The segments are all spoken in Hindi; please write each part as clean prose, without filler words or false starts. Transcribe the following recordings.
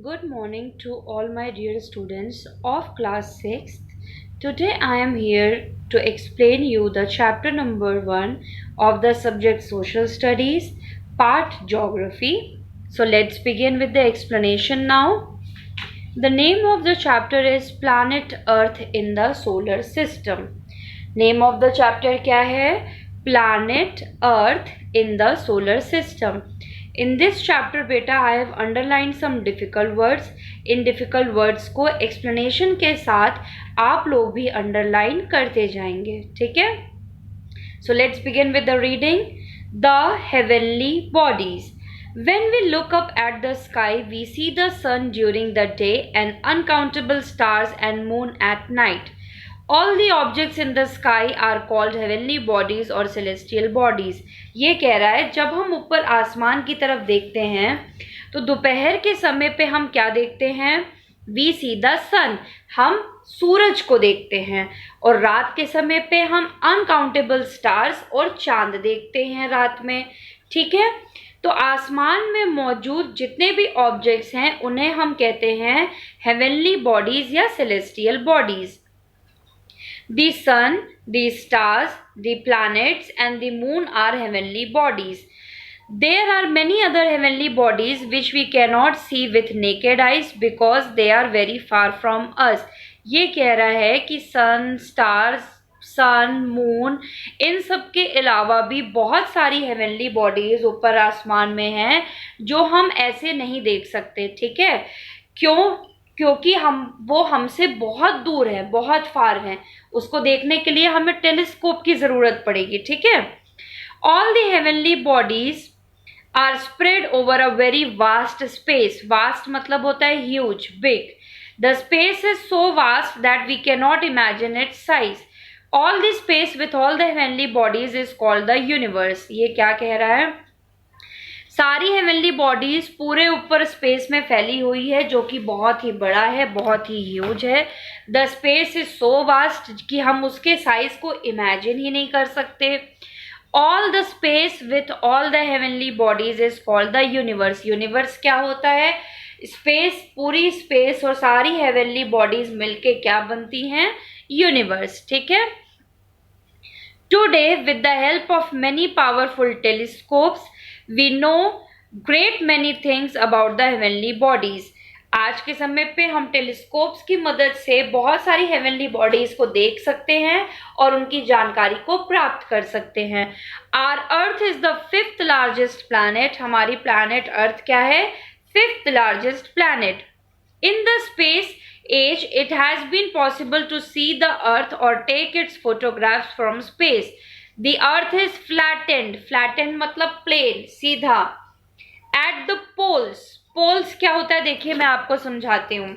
Good morning to all my dear students of class 6th. Today I am here to explain you the chapter number 1 of the subject Social Studies, part Geography. So let's begin with the explanation now. The name of the chapter is Planet Earth in the Solar System. Name of the chapter क्या है? Planet Earth in the Solar System. In this chapter बेटा I have underlined some difficult words. In difficult words को explanation के साथ आप लोग भी underline करते जाएंगे, ठीक है? So let's begin with the reading. The heavenly bodies. When we look up at the sky, we see the sun during the day and uncountable stars and moon at night. All the objects in the sky are called heavenly bodies or celestial bodies. ये कह रहा है जब हम ऊपर आसमान की तरफ देखते हैं तो दोपहर के समय पे हम क्या देखते हैं? We see the sun. हम सूरज को देखते हैं और रात के समय पे हम अनकाउंटेबल स्टार्स और चांद देखते हैं रात में, ठीक है? तो आसमान में मौजूद जितने भी ऑब्जेक्ट्स हैं उन्हें हम कहते हैं हेवनली बॉडीज या celestial bodies. The sun, the stars, the planets and the moon are heavenly bodies. There are many other heavenly bodies which we cannot see with naked eyes because they are very far from us. ये कह रहा है कि सन, स्टार्स, सन, मून, इन सब के अलावा भी बहुत सारी हेवनली बॉडीज ऊपर आसमान में हैं जो हम ऐसे नहीं देख सकते, ठीक है? क्यों? क्योंकि वो हमसे बहुत दूर है, बहुत फार है. उसको देखने के लिए हमें टेलीस्कोप की जरूरत पड़ेगी, ठीक है? All the heavenly bodies are spread over a very vast space. Vast मतलब होता है huge, big. The space is so vast that we can not imagine its size. All the space with all the heavenly bodies is called the universe. ये क्या कह रहा है? सारी हेवनली बॉडीज पूरे ऊपर स्पेस में फैली हुई है जो कि बहुत ही बड़ा है, बहुत ही ह्यूज है. The space is so vast कि हम उसके साइज को इमेजिन ही नहीं कर सकते. All the space with all the heavenly bodies is called the universe. Universe क्या होता है? स्पेस, पूरी स्पेस और सारी हेवनली बॉडीज मिलके क्या बनती हैं? यूनिवर्स, ठीक है? Today with the help of many powerful telescopes we know great many things about the heavenly bodies. आज के समय पे हम टेलीस्कोप्स की मदद से बहुत सारी हेवनली बॉडीज को देख सकते हैं और उनकी जानकारी को प्राप्त कर सकते हैं. Our Earth is the fifth largest planet. हमारी planet Earth क्या है? Fifth largest planet. In the space age, it has been possible to see the Earth or take its photographs from space. The earth is flattened. Flattened मतलब प्लेन, सीधा. At the poles. Poles क्या होता है? देखिए मैं आपको समझाती हूँ.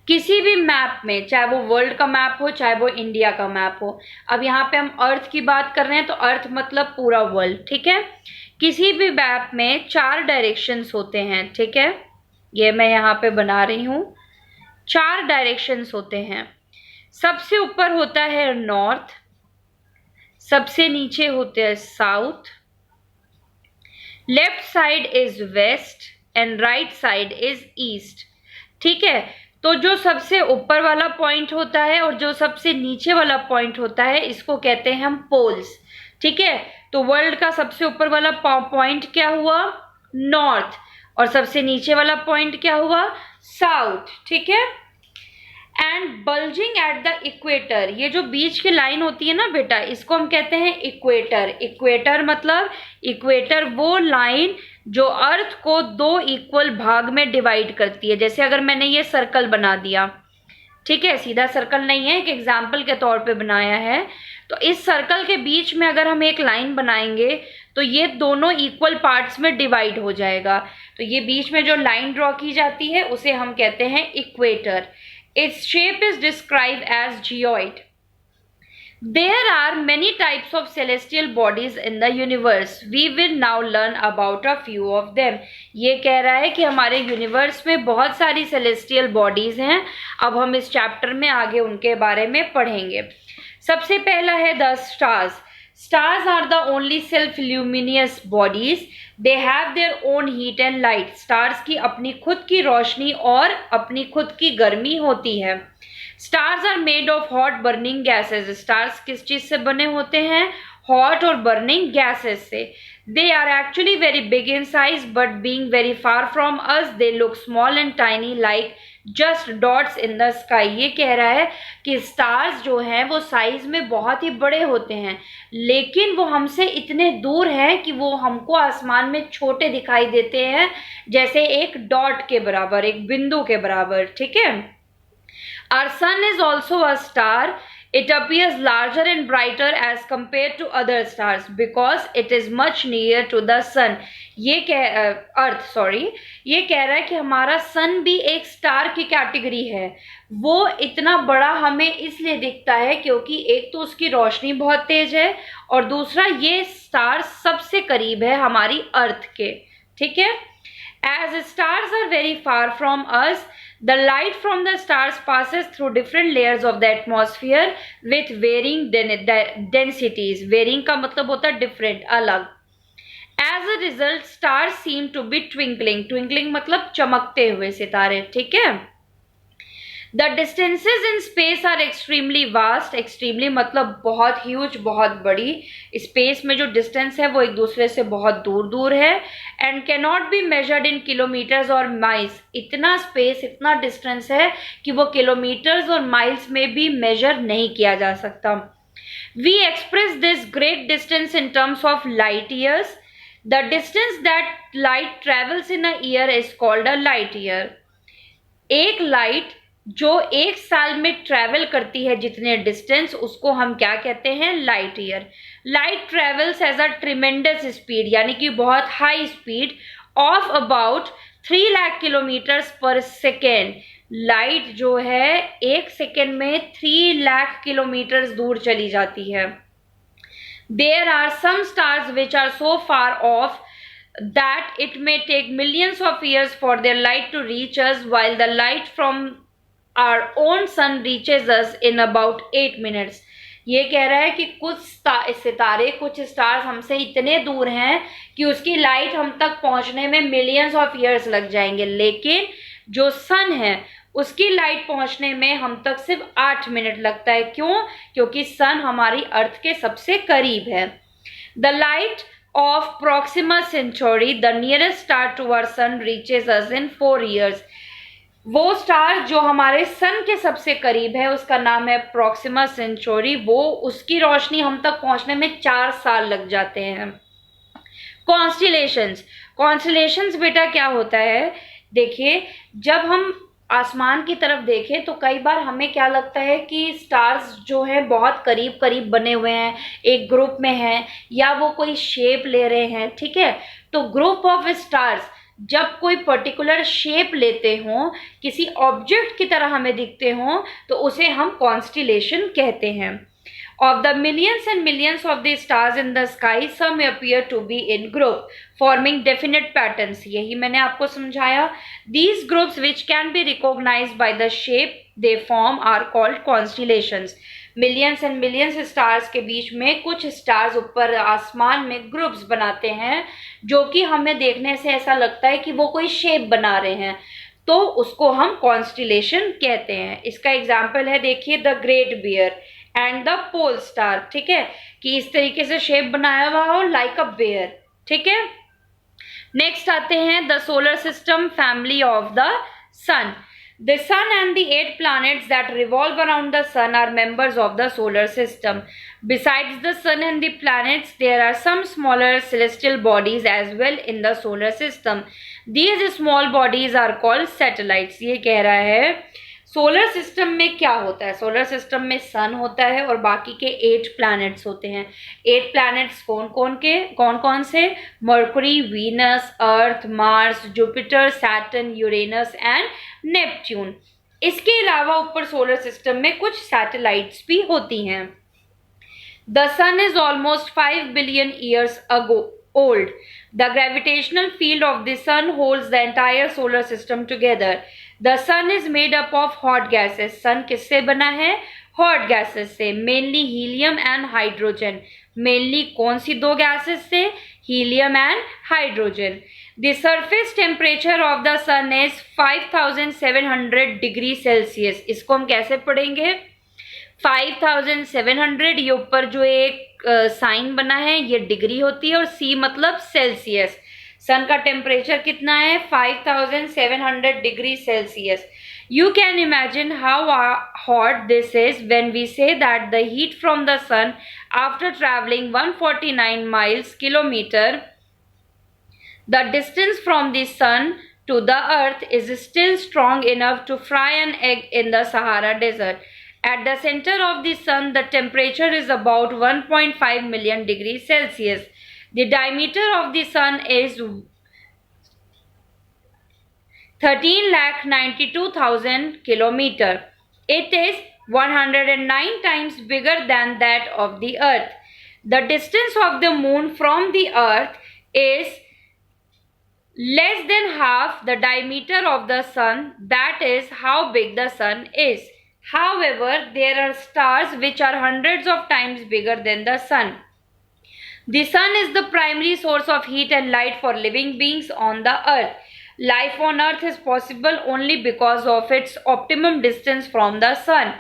किसी भी मैप में, चाहे वो वर्ल्ड का मैप हो चाहे वो इंडिया का मैप हो, अब यहाँ पे हम अर्थ की बात कर रहे हैं तो अर्थ मतलब पूरा वर्ल्ड, ठीक है? किसी भी मैप में 4 डायरेक्शंस होते हैं, ठीक है? ये मैं यहाँ पे बना रही हूँ. 4 डायरेक्शंस होते हैं. सबसे ऊपर होता है नॉर्थ, सबसे नीचे होते हैं south, left side is west and right side is east, ठीक है? तो जो सबसे ऊपर वाला पॉइंट होता है और जो सबसे नीचे वाला पॉइंट होता है इसको कहते हैं हम पोल्स, ठीक है? तो वर्ल्ड का सबसे ऊपर वाला पॉइंट क्या हुआ? नॉर्थ. और सबसे नीचे वाला पॉइंट क्या हुआ? साउथ, ठीक है? And bulging at the equator. ये जो बीच की लाइन होती है ना बेटा, इसको हम कहते हैं इक्वेटर. इक्वेटर मतलब इक्वेटर वो लाइन जो अर्थ को 2 इक्वल भाग में डिवाइड करती है. जैसे अगर मैंने ये सर्कल बना दिया, ठीक है? सीधा सर्कल नहीं है, एक एग्जाम्पल के तौर पे बनाया है. तो इस सर्कल के बीच में अगर हम एक लाइन बनाएंगे तो ये दोनों इक्वल पार्ट्स में डिवाइड हो जाएगा. तो ये बीच में जो लाइन ड्रॉ की जाती है उसे हम कहते हैं equator. Its shape is described as geoid. There are many types of celestial bodies in the universe. We will now learn about a few of them. ये कह रहा है कि हमारे यूनिवर्स में बहुत सारी celestial bodies हैं. अब हम इस चैप्टर में आगे उनके बारे में पढ़ेंगे. सबसे पहला है the stars. Stars are the only self-luminous bodies. They have their own heat and light. Stars की अपनी खुद की रोशनी और अपनी खुद की गर्मी होती है. Stars are made of hot burning gases. Stars किस चीज से बने होते हैं? Hot और burning gases से. They are actually very big in size, but being very far from us, they look small and tiny like just dots in the sky. ये कह रहा है कि स्टार्स जो हैं वो साइज में बहुत ही बड़े होते हैं, लेकिन वो हमसे इतने दूर हैं कि वो हमको आसमान में छोटे दिखाई देते हैं, जैसे एक डॉट के बराबर, एक बिंदु के बराबर. ठीक है. Our sun is also a star. It appears larger and brighter as compared to other stars because it is much nearer to the sun. ये कह रहा है कि हमारा सन भी एक स्टार की कैटेगरी है. वो इतना बड़ा हमें इसलिए दिखता है क्योंकि एक तो उसकी रोशनी बहुत तेज है और दूसरा ये स्टार सबसे करीब है हमारी अर्थ के. ठीक है. As stars are very far from us, the light from the stars passes through different layers of the atmosphere with varying densities. Varying का मतलब होता है different, अलग. As a result, stars seem to be twinkling. Twinkling मतलब चमकते हुए सितारे. ठीक है. The distances in space are extremely vast. Extremely मतलब बहुत huge, बहुत बड़ी. स्पेस में जो डिस्टेंस है वो एक दूसरे से बहुत दूर दूर है. And cannot be measured in kilometers or miles. इतना स्पेस, इतना डिस्टेंस है कि वो किलोमीटर्स और माइल्स में भी मेजर नहीं किया जा सकता. We express this great distance in terms of light years. The distance that light travels in a year is called a light year. एक लाइट जो एक साल में ट्रैवल करती है जितने डिस्टेंस, उसको हम क्या कहते हैं? Light year. Light travels as a tremendous speed, यानी कि बहुत high speed of about 3 lakh kilometres per second. Light जो है एक सेकेंड में 3 लाख किलोमीटर्स दूर चली जाती है. There are some stars which are so far off that it may take millions of years for their light to reach us, while the light from our own sun reaches us in about 8 minutes. ये कह रहा है कि कुछ सितारे, कुछ स्टार्स हमसे इतने दूर हैं कि उसकी लाइट हम तक पहुंचने में मिलियंस ऑफ ईयर्स लग जाएंगे, लेकिन जो सन है उसकी लाइट पहुंचने में हम तक सिर्फ 8 मिनट लगता है. क्यों? क्योंकि सन हमारी अर्थ के सबसे करीब है. The light of Proxima Centauri, the nearest star to our sun, reaches us in 4 years. वो स्टार जो हमारे सन के सबसे करीब है उसका नाम है प्रोक्सिमा सेंचुरी. वो उसकी रोशनी हम तक पहुंचने में 4 साल लग जाते हैं. कॉन्स्टेलेशंस बेटा क्या होता है? देखिए, जब हम आसमान की तरफ देखें तो कई बार हमें क्या लगता है कि स्टार्स जो है बहुत करीब करीब बने हुए हैं, एक ग्रुप में हैं, या वो कोई शेप ले रहे हैं. ठीक है. तो ग्रुप ऑफ स्टार्स जब कोई पर्टिकुलर शेप लेते हों, किसी ऑब्जेक्ट की तरह हमें दिखते हों, तो उसे हम कॉन्स्टेलेशन कहते हैं. Of the millions and millions of the stars in the sky, some appear to be in group, forming definite patterns. यही मैंने आपको समझाया. These groups which can be recognized by the shape they form are called constellations. Millions and millions stars के बीच में कुछ स्टार्स ऊपर आसमान में ग्रुप्स बनाते हैं, जो कि हमें देखने से ऐसा लगता है कि वो कोई शेप बना रहे हैं, तो उसको हम कॉन्स्टेलेशन कहते हैं. इसका एग्जाम्पल है, देखिए, the great bear and the pole star. ठीक है, कि इस तरीके से शेप बनाया हुआ हो लाइक अ बेयर. ठीक है. नेक्स्ट आते हैं the solar system, family of the sun. The sun and the 8 planets that revolve around the sun are members of the solar system. Besides the sun and the planets, there are some smaller celestial bodies as well in the solar system. These small bodies are called satellites. ये कह रहा है सोलर सिस्टम में क्या होता है. सोलर सिस्टम में सन होता है और बाकी के 8 प्लैनेट्स होते हैं. 8 प्लैनेट्स कौन कौन से? Mercury, Venus, Earth, Mars, Jupiter, Saturn, Uranus and Neptune. इसके अलावा ऊपर सोलर सिस्टम में कुछ सैटेलाइट्स भी होती हैं. The sun is almost 5 billion years ago old. The gravitational field of the sun holds the entire solar system together. The sun is made up of hot gases. Sun किससे बना है? हॉट गैसेस से, mainly helium and hydrogen. Mainly कौन सी दो गैसेस से? Helium and hydrogen. The surface temperature of the sun is 5700 degree Celsius. इसको हम कैसे पढ़ेंगे? 5700, ये ऊपर जो एक साइन बना है ये डिग्री होती है और सी मतलब सेल्सियस। सन का टेम्परेचर कितना है? 5700 degree Celsius. You can imagine how hot this is when we say that the heat from the sun after traveling 149 miles kilometer, the distance from the sun to the earth is still strong enough to fry an egg in the Sahara desert. At the center of the sun, the temperature is about 1.5 million degrees Celsius. The diameter of the sun is 13,92,000 kilometer. It is 109 times bigger than that of the earth. The distance of the moon from the earth is less than half the diameter of the sun. That is how big the sun is. However, there are stars which are hundreds of times bigger than the sun. The sun is the primary source of heat and light for living beings on the earth. Life on earth is possible only because of its optimum distance from the sun.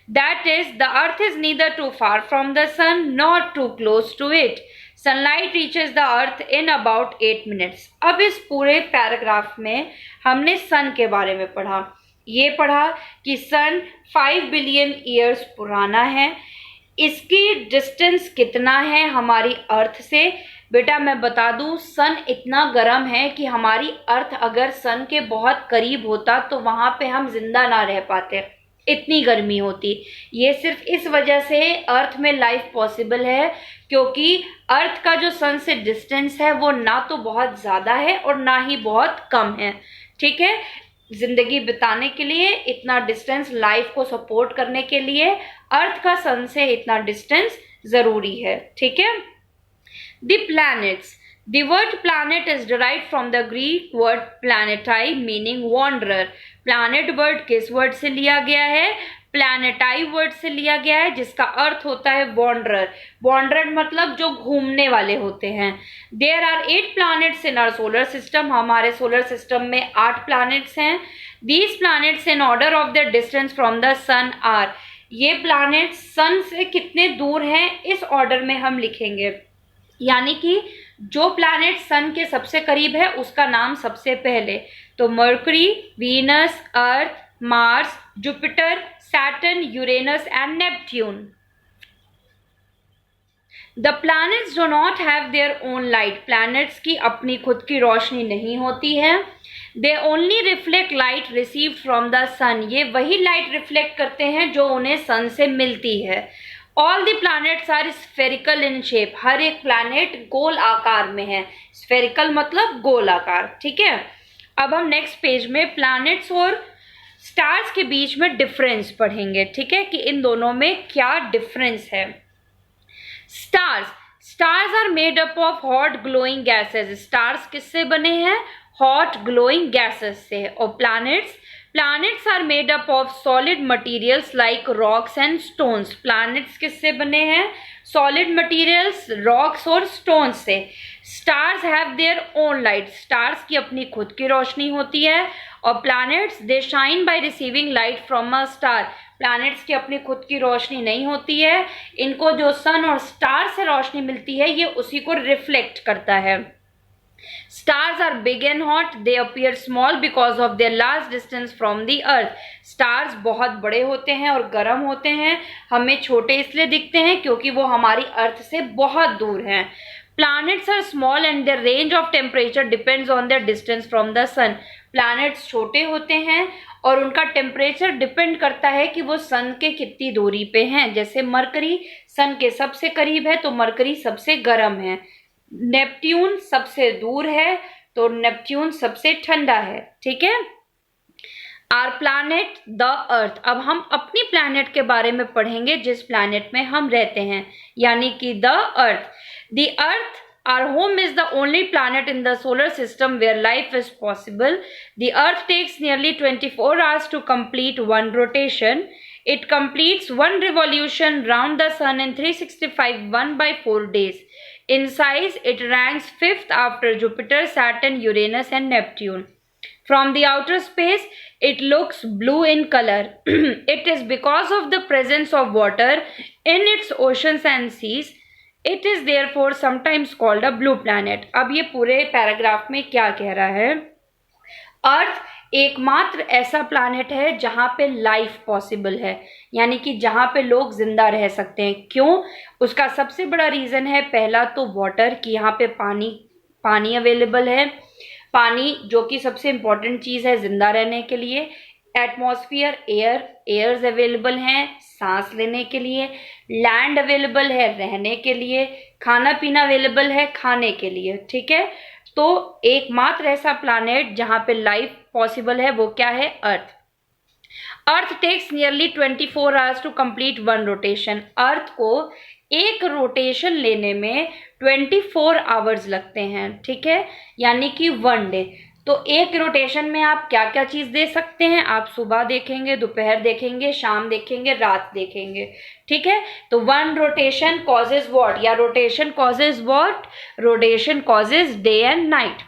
That is, the earth is neither too far from the sun nor too close to it. Sunlight reaches the earth in about 8 minutes. अब इस पूरे पैराग्राफ में हमने सन के बारे में पढ़ा। ये पढ़ा कि सन 5 बिलियन ईयर्स पुराना है। इसकी डिस्टेंस कितना है हमारी अर्थ से? बेटा मैं बता दूं, सन इतना गर्म है कि हमारी अर्थ अगर सन के बहुत करीब होता तो वहां पे हम जिंदा ना रह पाते, इतनी गर्मी होती। ये सिर्फ इस वजह से अर्थ में लाइफ पॉसिबल है क्योंकि अर्थ का जो सन से डिस्टेंस है वो ना तो बहुत ज़्यादा है और ना ही बहुत कम है। ठीक है, जिंदगी बिताने के लिए इतना डिस्टेंस, लाइफ को सपोर्ट करने के लिए अर्थ का सन से इतना डिस्टेंस ज़रूरी है। ठीक है। The planets. The word planet is derived from the Greek word planetai meaning wanderer. Planet word किस word से लिया गया है? planetai word से लिया गया है जिसका अर्थ होता है wanderer. Wanderer मतलब जो घूमने वाले होते हैं। There are 8 planets in our solar system. हमारे solar system में 8 planets हैं। These planets in order of their distance from the sun are. ये planets sun से कितने दूर हैं इस order में हम लिखेंगे। यानी कि जो प्लैनेट सन के सबसे करीब है उसका नाम सबसे पहले, तो Mercury, Venus, Earth, Mars, Jupiter, Saturn, Uranus and Neptune. The planets do not have their own light. Planets की अपनी खुद की रोशनी नहीं होती है। They only reflect light received from the sun. ये वही लाइट रिफ्लेक्ट करते हैं जो उन्हें सन से मिलती है। All the planets are spherical in shape. हर एक प्लैनेट गोल आकार में है। स्फेरिकल मतलब गोल आकार। ठीक है, अब हम नेक्स्ट पेज में प्लैनेट्स और स्टार्स के बीच में डिफरेंस पढ़ेंगे। ठीक है, कि इन दोनों में क्या डिफरेंस है। Stars are made up of hot glowing gases. Stars किससे बने हैं? हॉट ग्लोइंग गैसेस से। और planets are made up of solid materials like rocks and stones. Planets किससे बने हैं? सॉलिड मटेरियल्स, रॉक्स और स्टोन्स से। Stars have their own light. Stars की अपनी खुद की रोशनी होती है। और planets they shine by receiving light from a star. Planets की अपनी खुद की रोशनी नहीं होती है, इनको जो सन और स्टार से रोशनी मिलती है ये उसी को रिफ्लेक्ट करता है। Stars are big and hot. They appear small because of their large distance from the earth. Stars बहुत बड़े होते हैं और गर्म होते हैं। हमें छोटे इसलिए दिखते हैं क्योंकि वो हमारी अर्थ से बहुत दूर हैं। Planets are small and their range of temperature depends on their distance from the sun. Planets छोटे होते हैं और उनका टेम्परेचर डिपेंड करता है कि वो सन के कितनी दूरी पे हैं। जैसे मरकरी सन के सबसे करीब है तो मरकरी सबसे गर्म है। नेपट्यून सबसे दूर है तो नेपट्यून सबसे ठंडा है। ठीक है। Our planet the earth. अब हम अपनी प्लैनेट के बारे में पढ़ेंगे जिस प्लैनेट में हम रहते हैं, यानी कि the earth. The earth, our home is the only planet in the solar system where life is possible. The earth takes nearly 24 hours to complete one rotation. It completes one revolution round the sun in 365 1/4 days. In size, it ranks fifth after Jupiter, Saturn, Uranus, and Neptune. From the outer space, it looks blue in color. It is because of the presence of water in its oceans and seas. It is therefore sometimes called a blue planet. अब ये पूरे पैराग्राफ में क्या कह रहा है? अर्थ एकमात्र ऐसा प्लैनेट है जहां पे लाइफ पॉसिबल है, यानी कि जहां पे लोग जिंदा रह सकते हैं। क्यों? उसका सबसे बड़ा रीजन है, पहला तो वाटर, कि यहाँ पे पानी अवेलेबल है, पानी जो कि सबसे इम्पोर्टेंट चीज है जिंदा रहने के लिए। एटमॉस्फेयर, एयर्स अवेलेबल हैं सांस लेने के लिए। लैंड अवेलेबल है रहने के लिए। खाना पीना अवेलेबल है खाने के लिए। ठीक है, तो एकमात्र ऐसा प्लैनेट जहां पे लाइफ पॉसिबल है वो क्या है? Earth takes nearly 24 hours to complete one rotation. Earth को एक रोटेशन लेने में 24 आवर्स लगते हैं। ठीक है, यानी कि 1 डे। तो एक रोटेशन में आप क्या क्या चीज दे सकते हैं? आप सुबह देखेंगे, दोपहर देखेंगे, शाम देखेंगे, रात देखेंगे। ठीक है, तो वन रोटेशन कॉजेज व्हाट, या rotation causes what? Rotation causes day and night.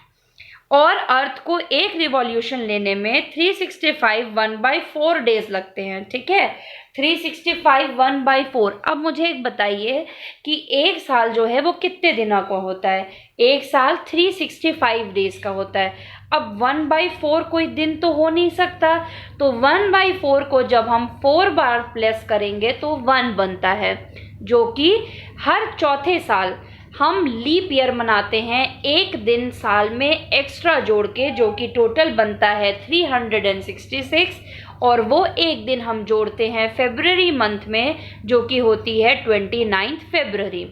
और अर्थ को एक रिवॉल्यूशन लेने में 365 1/4 डेज लगते हैं। ठीक है, 365 1/4। अब मुझे एक बताइए कि एक साल जो है वो कितने दिनों का होता है? एक साल 365 डेज का होता है। अब 1/4 कोई दिन तो हो नहीं सकता, तो 1/4 को जब हम 4 बार प्लस करेंगे तो 1 बनता है, जो कि हर चौथे साल हम लीप ईयर मनाते हैं, एक दिन साल में एक्स्ट्रा जोड़ के, जो कि टोटल बनता है 366, और वो एक दिन हम जोड़ते हैं फरवरी मंथ में, जो कि होती है 29 फरवरी।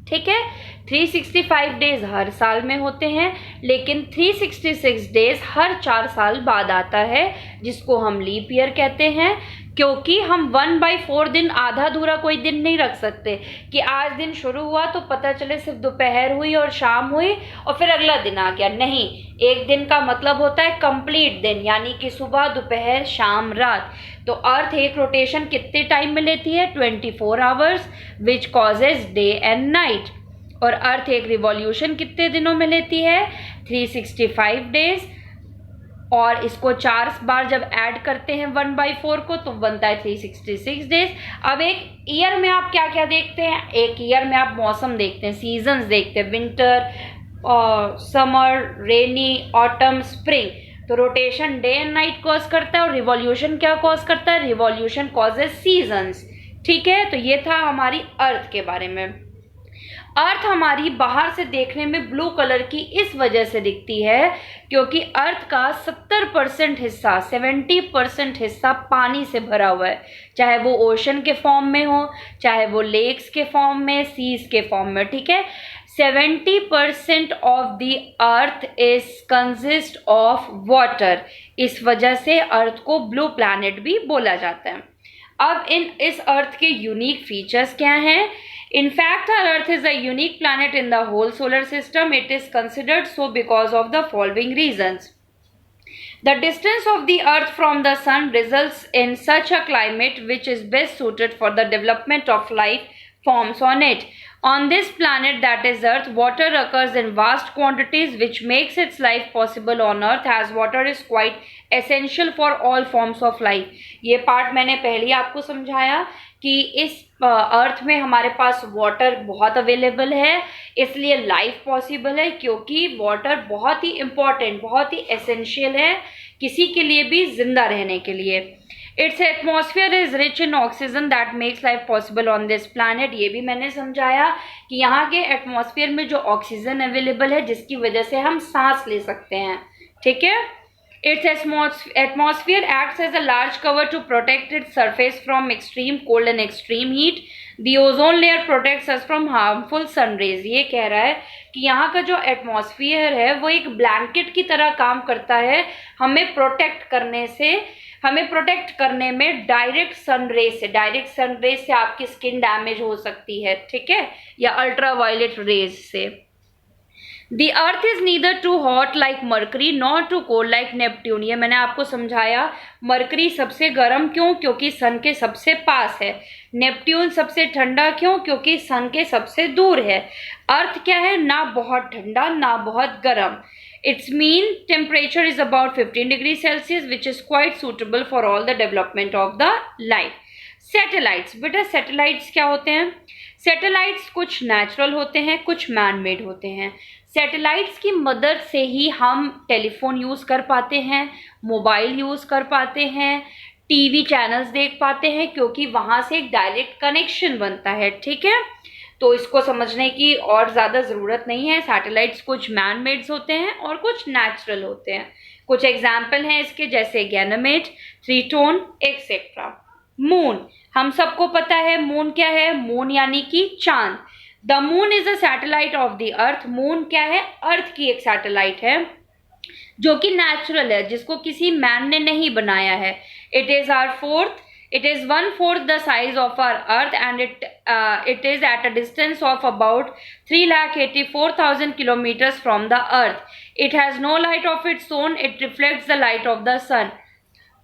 ठीक है, 365 डेज हर साल में होते हैं, लेकिन 366 डेज हर 4 साल बाद आता है, जिसको हम लीप ईयर कहते हैं। क्योंकि हम 1/4 दिन आधा अधूरा कोई दिन नहीं रख सकते कि आज दिन शुरू हुआ तो पता चले सिर्फ दोपहर हुई और शाम हुई और फिर अगला दिन आ गया। नहीं, एक दिन का मतलब होता है कंप्लीट दिन, यानी कि सुबह, दोपहर, शाम, रात। तो अर्थ एक रोटेशन कितने टाइम में लेती है? 24 hours, which causes day and night. और अर्थ एक रिवॉल्यूशन कितने दिनों में लेती है? 365 डेज, और इसको 4 बार जब ऐड करते हैं 1/4 को तो बनता है 366 डेज। अब एक ईयर में आप क्या क्या देखते हैं? एक ईयर में आप मौसम देखते हैं, सीजन्स देखते हैं, विंटर, समर, रेनी, ऑटम, स्प्रिंग। तो rotation day and night cause करता है, और रिवॉल्यूशन क्या कॉज करता है? Revolution causes seasons. ठीक है, तो ये था हमारी अर्थ के बारे में। अर्थ हमारी बाहर से देखने में ब्लू कलर की इस वजह से दिखती है क्योंकि अर्थ का 70% हिस्सा, 70% हिस्सा पानी से भरा हुआ है, चाहे वो ओशन के फॉर्म में हो, चाहे वो लेक्स के फॉर्म में, सीज के फॉर्म में। ठीक है, 70% of the earth is consist of water. इस वजह से अर्थ को ब्लू प्लैनेट भी बोला जाता है। अब इस अर्थ के यूनिक फीचर्स क्या हैं? In fact, our Earth is a unique planet in the whole solar system. It is considered so because of the following reasons. The distance of the Earth from the Sun results in such a climate which is best suited for the development of life forms on it. On this planet, that is Earth, water occurs in vast quantities which makes its life possible on Earth, as water is quite essential for all forms of life. ये पार्ट मैंने पहले ही आपको समझाया कि इस अर्थ में हमारे पास वाटर बहुत अवेलेबल है, इसलिए लाइफ पॉसिबल है, क्योंकि वाटर बहुत ही इम्पॉर्टेंट, बहुत ही एसेंशियल है किसी के लिए भी जिंदा रहने के लिए। It's atmosphere is rich in oxygen that makes life possible on this planet. ये भी मैंने समझाया कि यहाँ के एटमॉस्फेयर में जो ऑक्सीजन अवेलेबल है, जिसकी वजह से हम सांस ले सकते हैं। ठीक है, its atmosphere acts as a large cover to protect its surface from extreme cold and extreme heat. The ozone layer protects us from harmful sun rays. ये कह रहा है कि यहाँ का जो एटमॉस्फेयर है वो एक ब्लैंकेट की तरह काम करता है, हमें प्रोटेक्ट करने में डायरेक्ट सन रेज से आपकी स्किन डैमेज हो सकती है। ठीक है, या अल्ट्रा वायलेट रेज से। The earth is neither too hot like Mercury nor too cold like Neptune. ये मैंने आपको समझाया, मरकरी सबसे गर्म क्यों, क्योंकि सन के सबसे पास है। नेपट्यून सबसे ठंडा क्यों, क्योंकि सन के सबसे दूर है। अर्थ क्या है, ना बहुत ठंडा ना बहुत गर्म। Its mean temperature is about 15 degrees Celsius, which is quite suitable for all the development of the life. Satellites, बेटा satellites क्या होते हैं? Satellites कुछ नेचुरल होते हैं, कुछ मैन मेड होते हैं। सैटेलाइट्स की मदद से ही हम टेलीफोन यूज़ कर पाते हैं, मोबाइल यूज़ कर पाते हैं, टीवी चैनल्स देख पाते हैं, क्योंकि वहाँ से एक डायरेक्ट कनेक्शन बनता है। ठीक है, तो इसको समझने की और ज़्यादा ज़रूरत नहीं है। सैटेलाइट्स कुछ मैन मेड्स होते हैं और कुछ नेचुरल होते हैं। कुछ एग्जाम्पल हैं इसके, जैसे गैनामेड, ट्रिटोन एक्सेट्रा। मून, हम सबको पता है मून क्या है, मून यानी कि चांद। The moon is a satellite of the earth. Moon क्या है, अर्थ की एक सैटेलाइट है जो कि नेचुरल है, जिसको किसी मैन ने नहीं बनाया है। It is our fourth, it is 1/4 the size of our earth, and it is at a distance of about 3,84,000 kilometers from the earth. It has no light of its own, it reflects the light of the sun.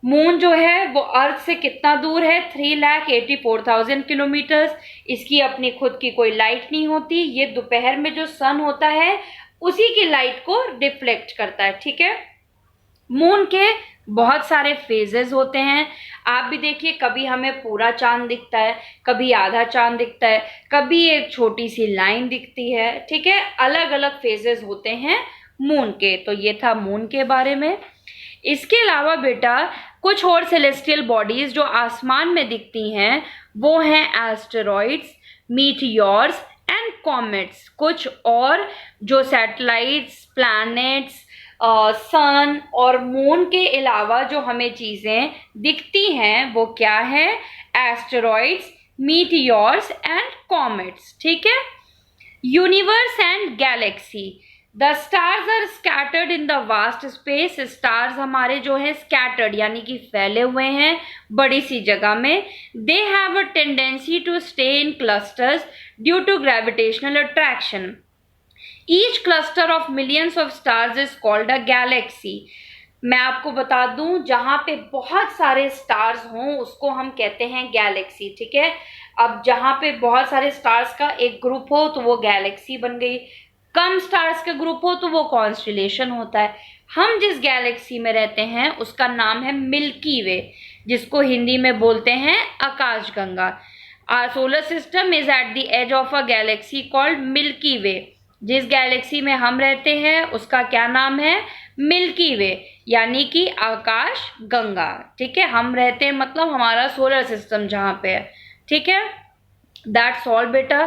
Moon जो है वो अर्थ से कितना दूर है, 3,84,000 किलोमीटर्स। इसकी अपनी खुद की कोई लाइट नहीं होती, ये दोपहर में जो सन होता है उसी की लाइट को रिफ्लेक्ट करता है। ठीक है, मून के बहुत सारे फेजेस होते हैं। आप भी देखिए, कभी हमें पूरा चांद दिखता है, कभी आधा चांद दिखता है, कभी एक छोटी सी लाइन दिखती है। ठीक है, अलग अलग फेजेस होते हैं मून के। तो ये था मून के बारे में। इसके अलावा बेटा कुछ और सेलेस्टियल बॉडीज जो आसमान में दिखती हैं वो हैं एस्टेरॉइड्स, मीटियोर्स एंड कॉमेट्स। कुछ और जो सैटेलाइट्स, प्लैनेट्स, सन और मून के अलावा जो हमें चीज़ें दिखती हैं वो क्या है, एस्टेरॉइड्स, मीटियोर्स एंड कॉमेट्स। ठीक है, universe and galaxy. The stars are scattered in the vast space. Stars हमारे जो है स्कैटर्ड यानी कि फैले हुए हैं बड़ी सी जगह में। They have a tendency to stay in clusters due to gravitational attraction. Each cluster of millions of stars is called a galaxy. मैं आपको बता दूं, जहां पे बहुत सारे स्टार्स हों उसको हम कहते हैं गैलेक्सी। ठीक है, अब जहां पे बहुत सारे स्टार्स का एक ग्रुप हो तो वो गैलेक्सी बन गई, कम स्टार्स का ग्रुप हो तो वो कॉन्स्टेलेशन होता है। हम जिस गैलेक्सी में रहते हैं उसका नाम है मिल्की वे, जिसको हिंदी में बोलते हैं आकाशगंगा। Our solar system is at the edge of a galaxy called Milky Way. जिस गैलेक्सी में हम रहते हैं उसका क्या नाम है, मिल्की वे यानी कि आकाश गंगा। ठीक है, हम रहते हैं मतलब हमारा सोलर सिस्टम जहाँ पे है। ठीक है, दैट्स ऑल बेटा।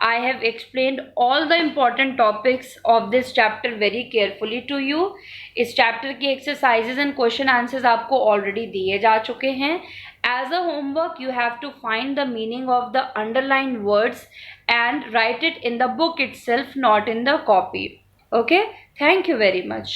I have explained all the important topics of this chapter very carefully to you. इस चैप्टर की एक्सरसाइजेज एंड क्वेश्चन आंसर्स आपको ऑलरेडी दिए जा चुके हैं। As a homework you have to find the meaning of the underlined words and write it in the book itself, not in the copy. Okay, thank you very much.